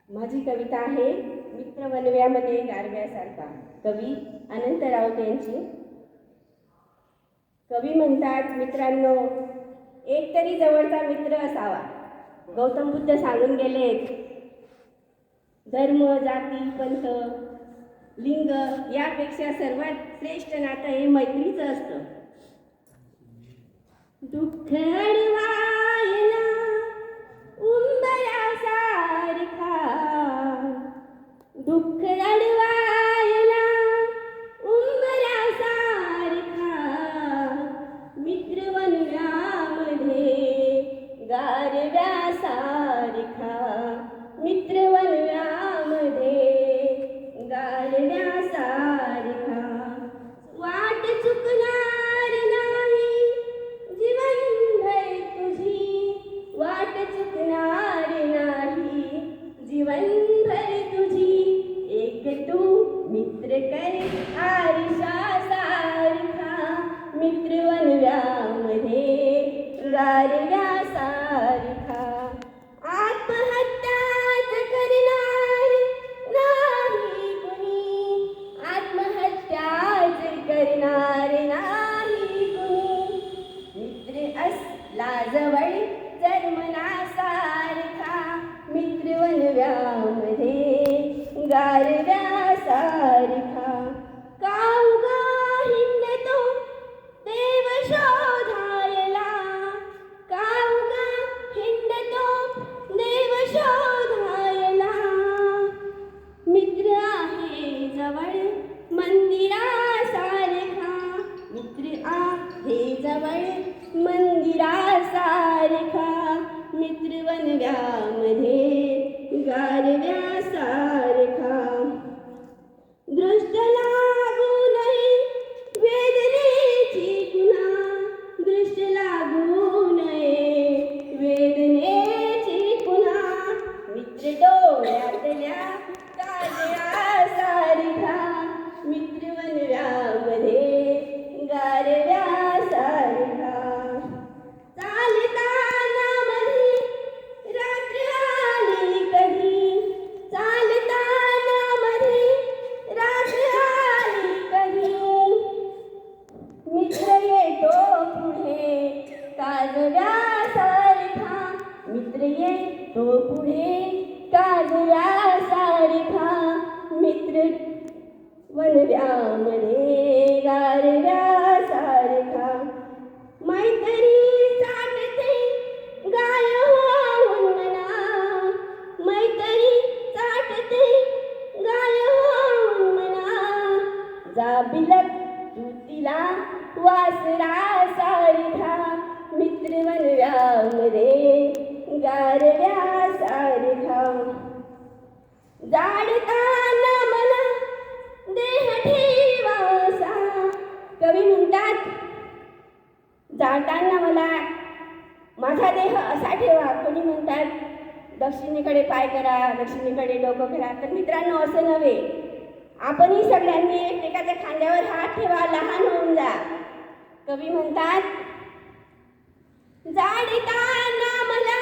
माझी कविता आहे मित्र वनव्यामध्ये गारव्यासारखा. कवी अनंत राऊत यांची. कवी म्हणतात, मित्रांनो, एक तरी जवळचा मित्र असावा. गौतम बुद्ध सांगून गेलेत, धर्म, जाती, पंथ, लिंग यापेक्षा सर्वात श्रेष्ठ नातं हे मैत्रीचं असतं. दुःख अडवायला उंबरासारखा, दुःख अडवायला उंबरासारखा, मित्र वनव्यामध्ये गारव्यासारखा, मित्र वनव्यामध्ये गारव्यासारखा. वाट चुकणार नाही जीवनभर तुझी, वाट चुकणार नाही जीवनभर तुझी. एक तू मित्र कर आरशासारखा, मित्र वनव्यामध्ये गारव्यासारखा. आत्महत्याच करणार नाही कुणी, आत्महत्याच करणार नाही कुणी. मित्र असला जवळ जन्मनासारखा, मित्र वनव्यामध्ये गारव्यासारखा. कावगा हिंडतो देव शोधायला, कावगा हिंडतो देव शोधायला, मित्र आहे जवळ मंदिरासारखा, मित्र आहे जवळ मंदिरासारखा, मित्र वनव्यामध्ये गारव्यासारखा. दृष्ट लागू नये वेदनेची पुन्हा, दृष्ट लागू नये वेदनेची पुन्हा, मित्र डोळ्यातल्या काजळासारखा, मित्र वनव्यामध्ये गारव्यासारखा. चालताना मध्ये रात्र आली कधी, चालताना मध्ये रात्र आली कधी, मित्र येतो पुढे काजव्यासारखा, मित्र येतो पुढे काजव्यासारखा, मित्र वनव्यामध्ये गारव्यासारखा. मैत्री चाटते गाय होऊन मना, मैत्री चाटते गाय होऊन मना, जा बिलक तू तिला वासरासारखा, मित्र वनव्यामध्ये गारव्यासारखा. जाडताना मला देह ठेवासा, कवी म्हणतात, जाळताना मला माझा देह असा ठेवा. कोणी म्हणतात दक्षिणेकडे पाय करा, दक्षिणेकडे डोकं करा. तर मित्रांनो, असं नव्हे. आपणही सगळ्यांनी एकमेकाच्या खांद्यावर हात ठेवा, लहान होऊन जा. कवी म्हणतात, जाळताना मला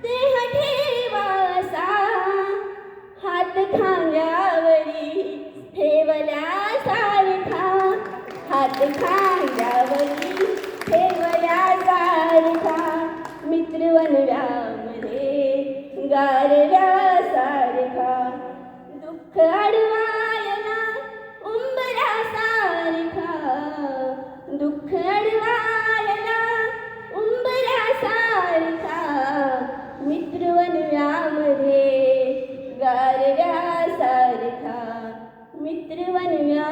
देह ठेवासा, हात खांद्यावरी ठेवल्यासारखा, हात खांद्यावरी ठेवल्यासारखा, मित्र वनव्यामध्ये गारव्यासारखा. दुःख अडवायला उंबरासारखा, दुःख अडवायला उंबरासारखा, मित्र वनव्यामध्ये गारव्यासारखा, मित्र वनव्या